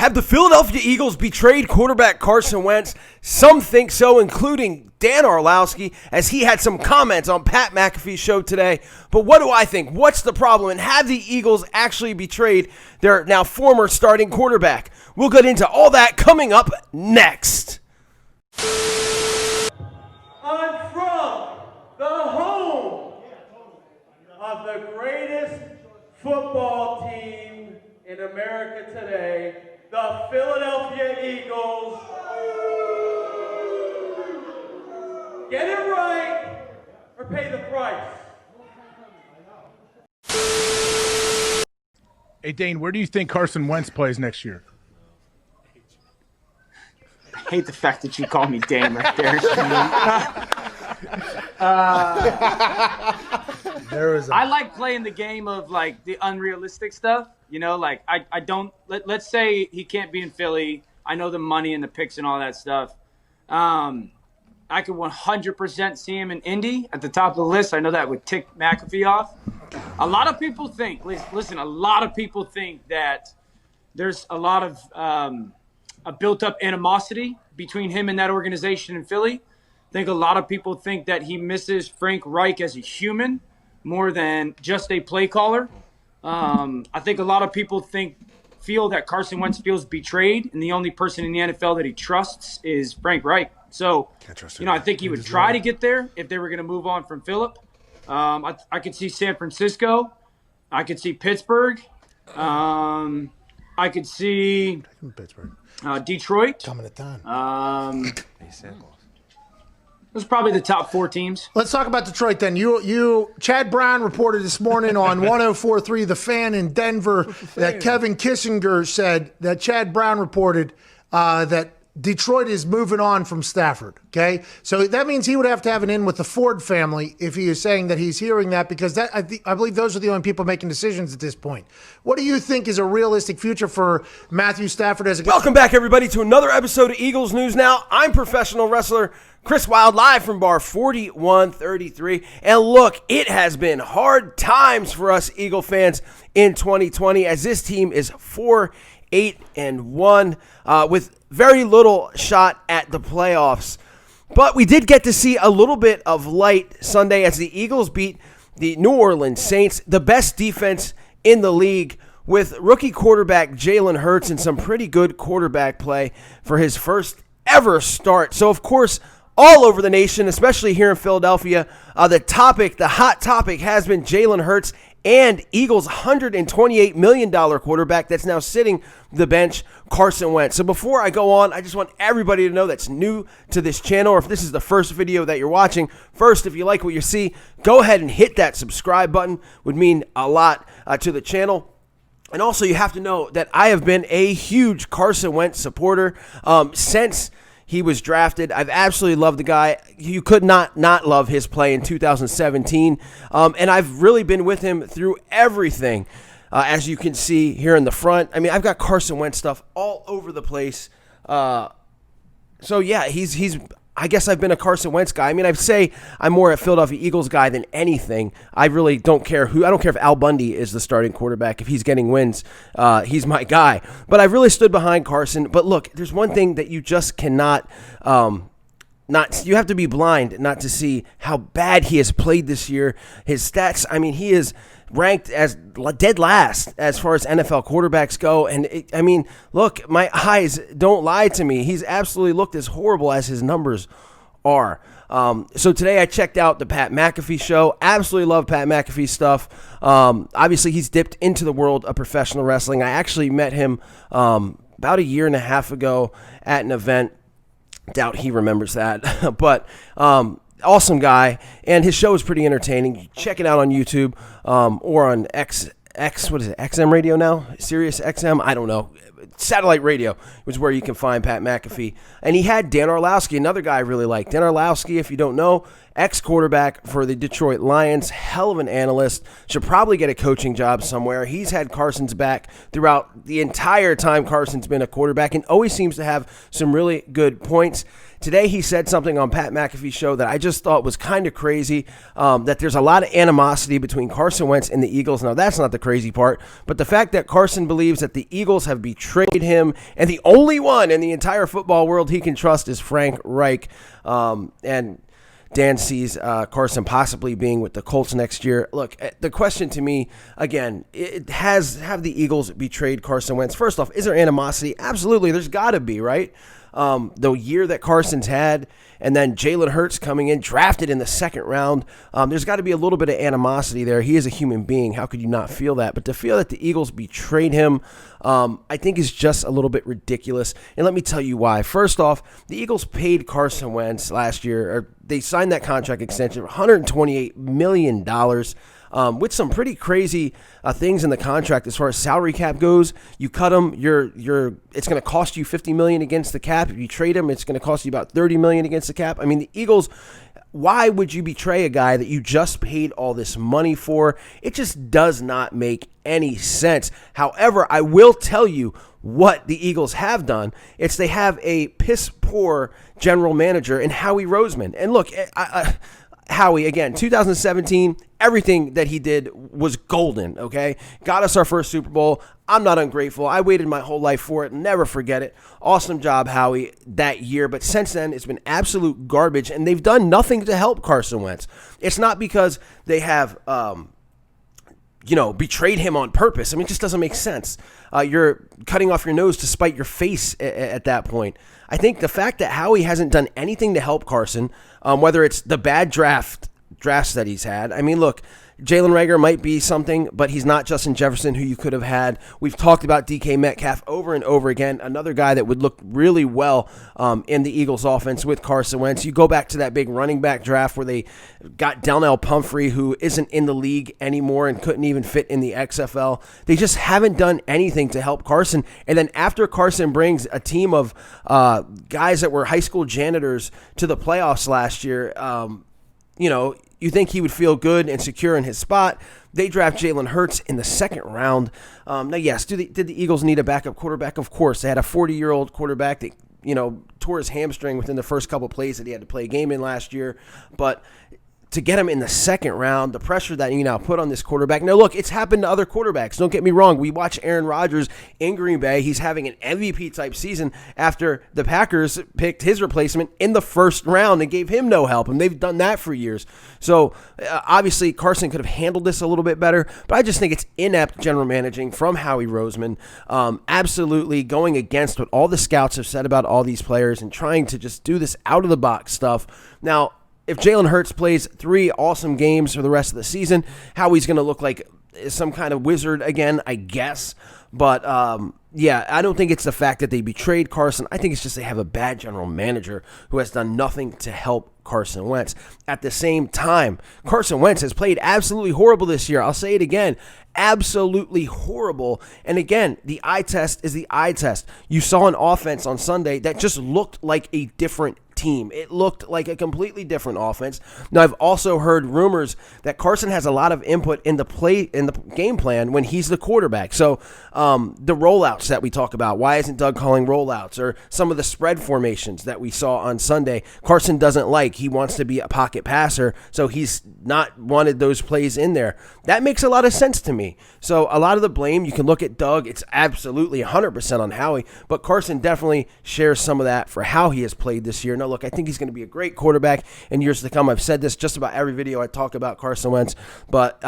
Have the Philadelphia Eagles betrayed quarterback Carson Wentz? Some think so, including Dan Orlovsky, as he had some comments on Pat Mcafee's show today. But what do I think? What's the problem? And have the Eagles actually betrayed their now former starting quarterback? We'll get into all that coming up next. I'm from the home of the greatest football team in America today, the Philadelphia Eagles. Get it right or pay the price. Hey, Dane, where do you think Carson Wentz plays next year? I hate the fact that you call me Dane right there. I like playing the game of, like, the unrealistic stuff. You know, like, I don't – let's say he can't be in Philly. I know the money and the picks and all that stuff. I could 100% see him in Indy at the top of the list. I know that would tick McAfee off. A lot of people think – listen, a lot of people think that there's a lot of a built-up animosity between him and that organization in Philly. I think a lot of people think that he misses Frank Reich as a human more than just a play caller. I think a lot of people feel that Carson Wentz feels betrayed, and the only person in the NFL that he trusts is Frank Reich. So, I think he would try to get there if they were going to move on from Phillip. I could see San Francisco. I could see Pittsburgh. I could see Detroit. Coming to time. Those are probably the top four teams. Let's talk about Detroit then. Chad Brown reported this morning on 104.3 The Fan in Denver that Kevin Kissinger said that Chad Brown reported that Detroit is moving on from Stafford, okay? So that means he would have to have an in with the Ford family if he is saying that he's hearing that, because I believe those are the only people making decisions at this point. What do you think is a realistic future for Matthew Stafford as a... Welcome back, everybody, to another episode of Eagles News Now. I'm professional wrestler Chris Wilde, live from bar 4133. And look, it has been hard times for us Eagle fans in 2020 as this team is 4-8-1 with very little shot at the playoffs. But we did get to see a little bit of light Sunday as the Eagles beat the New Orleans Saints, the best defense in the league, with rookie quarterback Jalen Hurts and some pretty good quarterback play for his first ever start. So, of course, all over the nation, especially here in Philadelphia, the hot topic has been Jalen Hurts and Eagles' $128 million quarterback that's now sitting the bench, Carson Wentz. So before I go on, I just want everybody to know that's new to this channel, or if this is the first video that you're watching, first, if you like what you see, go ahead and hit that subscribe button. Would mean a lot to the channel. And also, you have to know that I have been a huge Carson Wentz supporter since he was drafted. I've absolutely loved the guy. You could not love his play in 2017. And I've really been with him through everything. As you can see here in the front. I mean, I've got Carson Wentz stuff all over the place. So yeah, he's I guess I've been a Carson Wentz guy. I mean, I'd say I'm more a Philadelphia Eagles guy than anything. I really don't care I don't care if Al Bundy is the starting quarterback. If he's getting wins, he's my guy. But I've really stood behind Carson. But look, there's one thing that you just cannot, you have to be blind not to see how bad he has played this year. His stats, I mean, he is ranked as dead last as far as NFL quarterbacks go. And, look, my eyes don't lie to me. He's absolutely looked as horrible as his numbers are. So today I checked out the Pat Mcafee show. Absolutely love Pat McAfee's stuff. Obviously, he's dipped into the world of professional wrestling. I actually met him about a year and a half ago at an event. Doubt he remembers that. But awesome guy, and his show is pretty entertaining. Check it out on YouTube or on XM radio now? Sirius XM? I don't know. Satellite radio was where you can find Pat McAfee. And he had Dan Orlovsky, another guy I really like. Dan Orlovsky, if you don't know, ex-quarterback for the Detroit Lions, hell of an analyst, should probably get a coaching job somewhere. He's had Carson's back throughout the entire time Carson's been a quarterback and always seems to have some really good points. Today he said something on Pat McAfee's show that I just thought was kind of crazy, that there's a lot of animosity between Carson Wentz and the Eagles. Now, that's not the crazy part. But the fact that Carson believes that the Eagles have betrayed him, and the only one in the entire football world he can trust is Frank Reich, and Dan sees Carson possibly being with the Colts next year. Look, the question to me, again, have the Eagles betrayed Carson Wentz? First off, is there animosity? Absolutely, there's got to be, right? The year that Carson's had, and then Jalen Hurts coming in, drafted in the second round. There's got to be a little bit of animosity there. He is a human being. How could you not feel that? But to feel that the Eagles betrayed him, I think is just a little bit ridiculous. And let me tell you why. First off, the Eagles paid Carson Wentz last year, or they signed that contract extension for $128 million. With some pretty crazy things in the contract as far as salary cap goes. You cut him, it's going to cost you $50 million against the cap. If you trade him, it's going to cost you about $30 million against the cap. I mean, the Eagles, why would you betray a guy that you just paid all this money for? It just does not make any sense. However, I will tell you what the Eagles have done. It's they have a piss-poor general manager in Howie Roseman. And look, Howie, again, 2017, everything that he did was golden, okay? Got us our first Super Bowl. I'm not ungrateful. I waited my whole life for it. Never forget it. Awesome job, Howie, that year. But since then, it's been absolute garbage, and they've done nothing to help Carson Wentz. It's not because they have betrayed him on purpose. I mean, it just doesn't make sense. You're cutting off your nose to spite your face at that point. I think the fact that Howie hasn't done anything to help Carson, whether it's the bad drafts that he's had. I mean, look, Jalen Reagor might be something, but he's not Justin Jefferson, who you could have had. We've talked about DK Metcalf over and over again, another guy that would look really well in the Eagles offense with Carson Wentz. You go back to that big running back draft where they got Donnell Pumphrey, who isn't in the league anymore and couldn't even fit in the XFL. They just haven't done anything to help Carson. And then after Carson brings a team of guys that were high school janitors to the playoffs last year, you think he would feel good and secure in his spot. They draft Jalen Hurts in the second round. Now, yes, did the Eagles need a backup quarterback? Of course. They had a 40-year-old quarterback that, tore his hamstring within the first couple plays that he had to play a game in last year. But to get him in the second round, the pressure that you now put on this quarterback. Now, look, it's happened to other quarterbacks. Don't get me wrong. We watch Aaron Rodgers in Green Bay. He's having an MVP-type season after the Packers picked his replacement in the first round and gave him no help, and they've done that for years. So, obviously, Carson could have handled this a little bit better, but I just think it's inept general managing from Howie Roseman, absolutely going against what all the scouts have said about all these players and trying to just do this out-of-the-box stuff. Now, if Jalen Hurts plays 3 awesome games for the rest of the season, Howie's going to look like some kind of wizard again, I guess. But, I don't think it's the fact that they betrayed Carson. I think it's just they have a bad general manager who has done nothing to help Carson Wentz. At the same time, Carson Wentz has played absolutely horrible this year. I'll say it again. Absolutely horrible. And again, the eye test is the eye test. You saw an offense on Sunday that just looked like a different team. It looked like a completely different offense. Now, I've also heard rumors that Carson has a lot of input in the game plan when he's the quarterback. So the rollouts that we talk about, why isn't Doug calling rollouts, or some of the spread formations that we saw on Sunday, Carson doesn't like. He wants to be a pocket passer, so he's not wanted those plays in there. That makes a lot of sense to me. So a lot of the blame, you can look at Doug. It's absolutely 100% on Howie, but Carson definitely shares some of that for how he has played this year. Now, look, I think he's going to be a great quarterback in years to come. I've said this just about every video I talk about Carson Wentz, but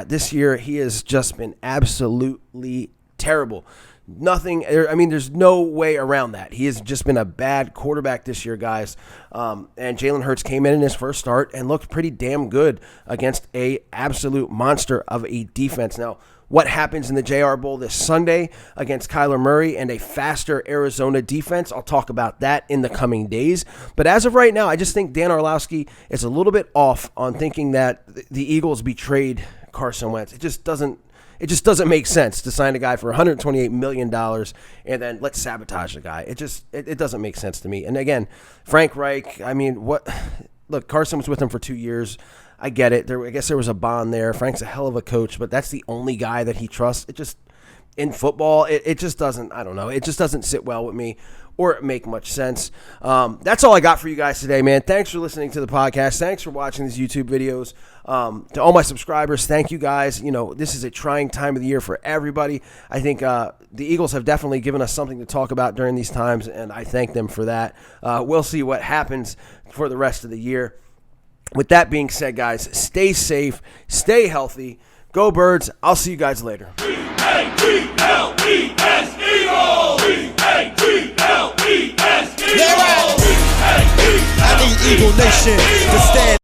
this year he has just been absolutely terrible. There's no way around that. He has just been a bad quarterback this year, guys. And Jalen Hurts came in his first start and looked pretty damn good against a absolute monster of a defense. Now, what happens in the JR Bowl this Sunday against Kyler Murray and a faster Arizona defense, I'll talk about that in the coming days. But as of right now, I just think Dan Orlovsky is a little bit off on thinking that the Eagles betrayed Carson Wentz. It just doesn't make sense to sign a guy for $128 million and then let's sabotage the guy. It doesn't make sense to me. And again, Frank Reich, look, Carson was with him for 2 years. I get it. I guess there was a bond there. Frank's a hell of a coach, but that's the only guy that he trusts. It just in football. It just doesn't, I don't know, it just doesn't sit well with me or make much sense. That's all I got for you guys today, man. Thanks for listening to the podcast. Thanks for watching these YouTube videos. To all my subscribers, thank you guys. You know, this is a trying time of the year for everybody. I think the Eagles have definitely given us something to talk about during these times, and I thank them for that. We'll see what happens for the rest of the year. With that being said, guys, stay safe, stay healthy. Go Birds. I'll see you guys later. E-A-G-L-E-S Eagles! E-A-G-L-E-S Eagles! I need Eagle Nation to stand.